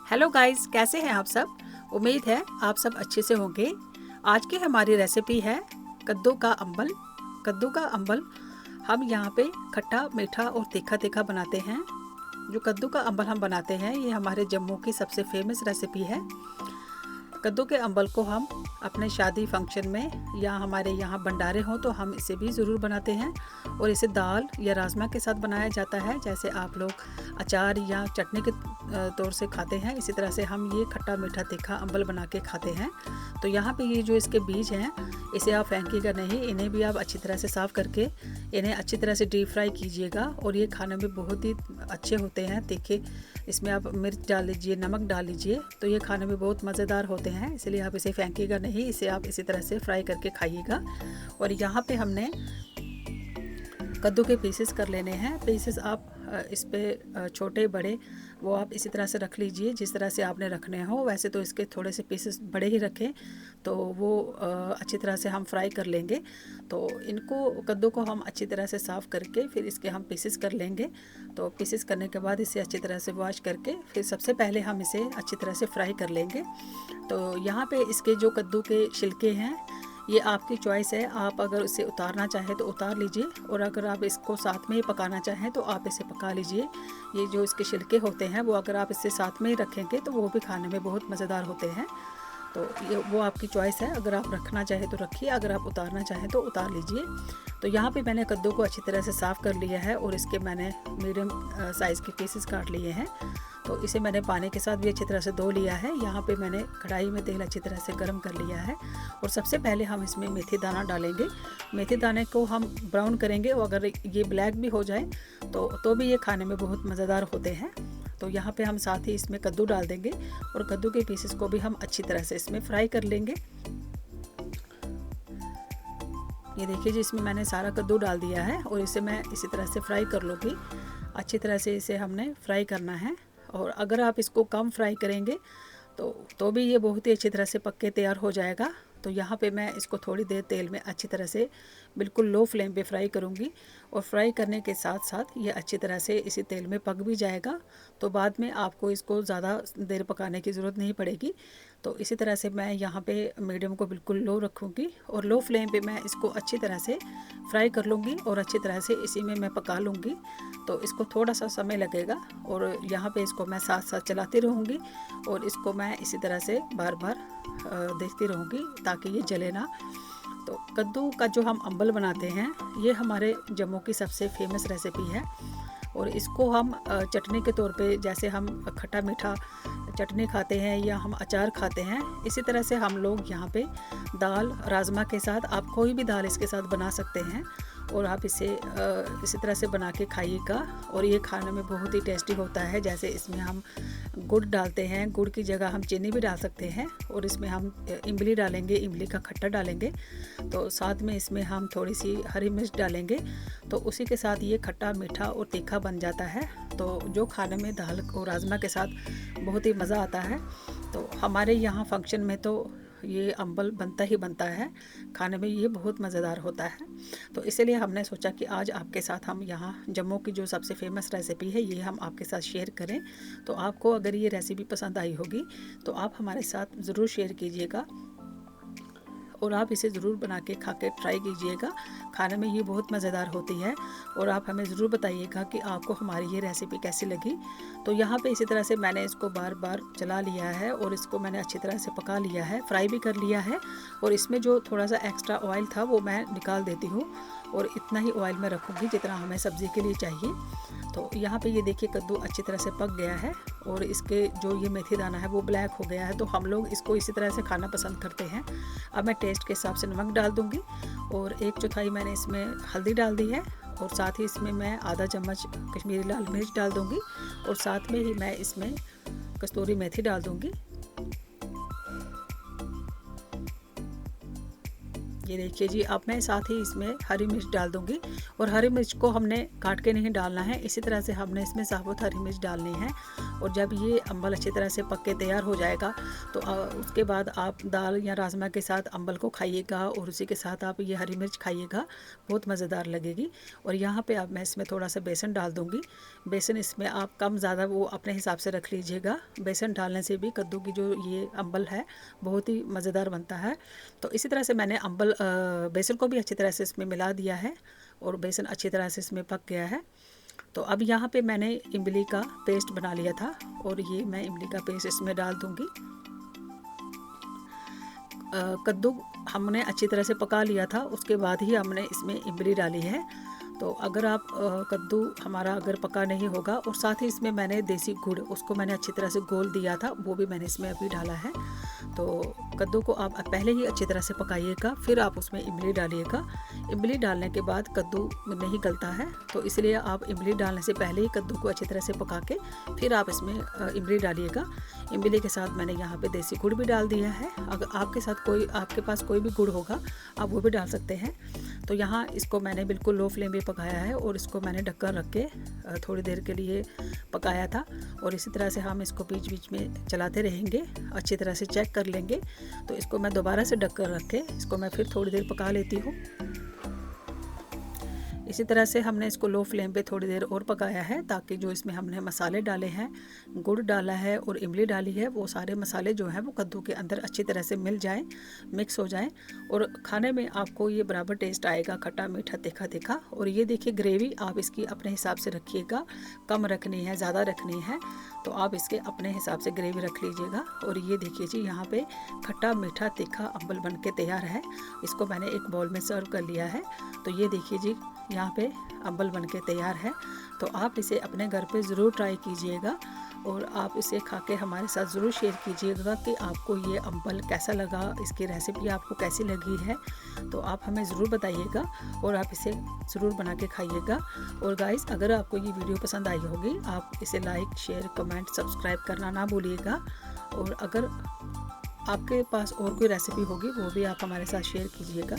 Hello guys, कैसे हैं आप सब। उम्मीद है आप सब अच्छे से होंगे। आज की हमारी रेसिपी है कद्दू का अम्बल। कद्दू का अम्बल हम यहाँ पे खट्टा मीठा और तीखा तीखा बनाते हैं। जो कद्दू का अम्बल हम बनाते हैं ये हमारे जम्मू की सबसे फेमस रेसिपी है। कद्दू के अम्बल को हम अपने शादी फंक्शन में या हमारे यहाँ भंडारे हों तो हम इसे भी ज़रूर बनाते हैं। और इसे दाल या राजमा के साथ बनाया जाता है, जैसे आप लोग अचार या चटनी के तौर से खाते हैं, इसी तरह से हम ये खट्टा मीठा तीखा अम्बल बना के खाते हैं। तो यहाँ पे ये जो इसके बीज हैं इसे आप फेंकिएगा नहीं, इन्हें भी आप अच्छी तरह से साफ़ करके इन्हें अच्छी तरह से डीप फ्राई कीजिएगा। और ये खाने में बहुत ही अच्छे होते हैं, तीखे। इसमें आप मिर्च डाल लीजिए, नमक डाल लीजिए, तो ये खाने में बहुत मज़ेदार होते हैं। इसलिए आप इसे फेंकिएगा नहीं, इसे आप इसी तरह से फ्राई करके खाइएगा। और यहाँ पे हमने कद्दू के पीसेस कर लेने हैं। पीसेस आप इस पे छोटे बड़े वो आप इसी तरह से रख लीजिए जिस तरह से आपने रखने हो। वैसे तो इसके थोड़े से पीसेस बड़े ही रखें तो वो अच्छी तरह से हम फ्राई कर लेंगे। तो इनको कद्दू को हम अच्छी तरह से साफ़ करके फिर इसके हम पीसेस कर लेंगे। तो पीसेस करने के बाद इसे अच्छी तरह से वॉश करके फिर सबसे पहले हम इसे अच्छी तरह से फ्राई कर लेंगे। तो यहाँ पे इसके जो कद्दू के छिलके हैं ये आपकी चॉइस है, आप अगर इसे उतारना चाहें तो उतार लीजिए, और अगर आप इसको साथ में ही पकाना चाहें तो आप इसे पका लीजिए। ये जो इसके छिलके होते हैं वो अगर आप इसे साथ में ही रखेंगे तो वो भी खाने में बहुत मज़ेदार होते हैं। तो ये वो आपकी चॉइस है, अगर आप रखना चाहें तो रखिए, अगर आप उतारना चाहें तो उतार लीजिए। तो यहाँ पे मैंने कद्दू को अच्छी तरह से साफ़ कर लिया है और इसके मैंने मीडियम साइज़ के पीसेस काट लिए हैं। तो इसे मैंने पानी के साथ भी अच्छी तरह से धो लिया है। यहाँ पे मैंने कढ़ाई में तेल अच्छी तरह से गर्म कर लिया है और सबसे पहले हम इसमें मेथी दाना डालेंगे। मेथी दाने को हम ब्राउन करेंगे और अगर ये ब्लैक भी हो जाए तो भी ये खाने में बहुत मज़ेदार होते हैं। तो यहाँ पे हम साथ ही इसमें कद्दू डाल देंगे और कद्दू के पीसेस को भी हम अच्छी तरह से इसमें फ्राई कर लेंगे। ये देखिए जी, इसमें मैंने सारा कद्दू डाल दिया है और इसे मैं इसी तरह से फ्राई कर लूँगी। अच्छी तरह से इसे हमने फ्राई करना है, और अगर आप इसको कम फ्राई करेंगे तो भी ये बहुत ही अच्छी तरह से पक के तैयार हो जाएगा। तो यहाँ पे मैं इसको थोड़ी देर तेल में अच्छी तरह से बिल्कुल लो फ्लेम पे फ्राई करूँगी, और फ्राई करने के साथ साथ ये अच्छी तरह से इसी तेल में पक भी जाएगा। तो बाद में आपको इसको ज़्यादा देर पकाने की ज़रूरत नहीं पड़ेगी। तो इसी तरह से मैं यहाँ पे मीडियम को बिल्कुल लो रखूँगी और लो फ्लेम पे मैं इसको अच्छी तरह से फ्राई कर लूँगी और अच्छी तरह से इसी में मैं पका लूँगी। तो इसको थोड़ा सा समय लगेगा और यहाँ पे इसको मैं साथ साथ चलाती रहूँगी और इसको मैं इसी तरह से बार बार देखती रहूँगी ताकि ये जले ना। तो कद्दू का जो हम अम्बल बनाते हैं ये हमारे जम्मू की सबसे फेमस रेसिपी है, और इसको हम चटनी के तौर पे, जैसे हम खट्टा मीठा चटनी खाते हैं या हम अचार खाते हैं, इसी तरह से हम लोग यहाँ पे दाल राजमा के साथ, आप कोई भी दाल इसके साथ बना सकते हैं और आप इसे इसी तरह से बना के खाइएगा। और ये खाने में बहुत ही टेस्टी होता है। जैसे इसमें हम गुड़ डालते हैं, गुड़ की जगह हम चीनी भी डाल सकते हैं, और इसमें हम इमली डालेंगे, इमली का खट्टा डालेंगे, तो साथ में इसमें हम थोड़ी सी हरी मिर्च डालेंगे। तो उसी के साथ ये खट्टा मीठा और तीखा बन जाता है, तो जो खाने में दाल और राजमा के साथ बहुत ही मज़ा आता है। तो हमारे यहाँ फंक्शन में तो ये अम्बल बनता ही बनता है, खाने में ये बहुत मज़ेदार होता है। तो इसलिए हमने सोचा कि आज आपके साथ हम यहाँ जम्मू की जो सबसे फेमस रेसिपी है ये हम आपके साथ शेयर करें। तो आपको अगर ये रेसिपी पसंद आई होगी तो आप हमारे साथ ज़रूर शेयर कीजिएगा और आप इसे ज़रूर बना के खा के ट्राई कीजिएगा। खाने में ये बहुत मज़ेदार होती है, और आप हमें ज़रूर बताइएगा कि आपको हमारी ये रेसिपी कैसी लगी। तो यहाँ पे इसी तरह से मैंने इसको बार बार चला लिया है और इसको मैंने अच्छी तरह से पका लिया है, फ्राई भी कर लिया है, और इसमें जो थोड़ा सा एक्स्ट्रा ऑयल था वो मैं निकाल देती हूँ और इतना ही ऑयल मैं रखूँगी जितना हमें सब्ज़ी के लिए चाहिए। तो यहाँ पे ये देखिए कद्दू अच्छी तरह से पक गया है और इसके जो ये मेथी दाना है वो ब्लैक हो गया है, तो हम लोग इसको इसी तरह से खाना पसंद करते हैं। अब मैं टेस्ट के हिसाब से नमक डाल दूँगी और 1/4 मैंने इसमें हल्दी डाल दी है, और साथ ही इसमें मैं आधा चम्मच कश्मीरी लाल मिर्च डाल दूँगी, और साथ में ही मैं इसमें कस्तूरी मेथी डाल दूँगी। ये देखिए जी, अब मैं साथ ही इसमें हरी मिर्च डाल दूँगी, और हरी मिर्च को हमने काट के नहीं डालना है, इसी तरह से हमने इसमें साबुत हरी मिर्च डालनी है। और जब ये अम्बल अच्छी तरह से पक के तैयार हो जाएगा तो उसके बाद आप दाल या राजमा के साथ अम्बल को खाइएगा और उसी के साथ आप ये हरी मिर्च खाइएगा, बहुत मज़ेदार लगेगी। और यहाँ पे अब मैं इसमें थोड़ा सा बेसन डाल दूँगी। बेसन इसमें आप कम ज़्यादा वो अपने हिसाब से रख लीजिएगा। बेसन डालने से भी कद्दू की जो ये अम्बल है बहुत ही मज़ेदार बनता है। तो इसी तरह से मैंने बेसन को भी अच्छी तरह से इसमें मिला दिया है और बेसन अच्छी तरह से इसमें पक गया है। तो अब यहाँ पे मैंने इमली का पेस्ट बना लिया था और ये मैं इमली का पेस्ट इसमें डाल दूँगी। कद्दू हमने अच्छी तरह से पका लिया था, उसके बाद ही हमने इसमें इमली डाली है। तो अगर आप कद्दू हमारा अगर पका नहीं होगा, और साथ ही इसमें मैंने देसी गुड़ उसको मैंने अच्छी तरह से घोल दिया था, वो भी मैंने इसमें अभी डाला है। तो कद्दू को आप पहले ही अच्छी तरह से पकाइएगा, फिर आप उसमें इमली डालिएगा। इमली डालने के बाद कद्दू नहीं गलता है, तो इसलिए आप इमली डालने से पहले ही कद्दू को अच्छी तरह से पका के फिर आप इसमें इमली डालिएगा। इमली के साथ मैंने यहाँ पे देसी गुड़ भी डाल दिया है। अगर आपके पास कोई भी गुड़ होगा आप वो भी डाल सकते हैं। तो यहाँ इसको मैंने बिल्कुल लो फ्लेम पे पकाया है और इसको मैंने ढक्कन रख के थोड़ी देर के लिए पकाया था। और इसी तरह से हम इसको बीच बीच में चलाते रहेंगे, अच्छी तरह से चेक कर लेंगे। तो इसको मैं दोबारा से ढक्कन रख के इसको मैं फिर थोड़ी देर पका लेती हूँ। इसी तरह से हमने इसको लो फ्लेम पे थोड़ी देर और पकाया है, ताकि जो इसमें हमने मसाले डाले हैं, गुड़ डाला है और इमली डाली है, वो सारे मसाले जो हैं वो कद्दू के अंदर अच्छी तरह से मिल जाएं, मिक्स हो जाएं और खाने में आपको ये बराबर टेस्ट आएगा, खट्टा मीठा तीखा तीखा। और ये देखिए ग्रेवी आप इसकी अपने हिसाब से रखिएगा, कम रखनी है ज़्यादा रखनी है तो आप इसके अपने हिसाब से ग्रेवी रख लीजिएगा। और ये देखिए जी यहाँ पे खट्टा मीठा तीखा अम्बल बन के तैयार है। इसको मैंने एक बाउल में सर्व कर लिया है। तो ये देखिए जी यहाँ पे अम्बल बन के तैयार है। तो आप इसे अपने घर पे ज़रूर ट्राई कीजिएगा और आप इसे खा के हमारे साथ ज़रूर शेयर कीजिएगा कि आपको ये अम्बल कैसा लगा, इसकी रेसिपी आपको कैसी लगी है। तो आप हमें ज़रूर बताइएगा और आप इसे ज़रूर बना के खाइएगा। और गाइस, अगर आपको ये वीडियो पसंद आई होगी, आप इसे लाइक शेयर कमेंट सब्सक्राइब करना ना भूलिएगा। और अगर आपके पास और कोई रेसिपी होगी वो भी आप हमारे साथ शेयर कीजिएगा।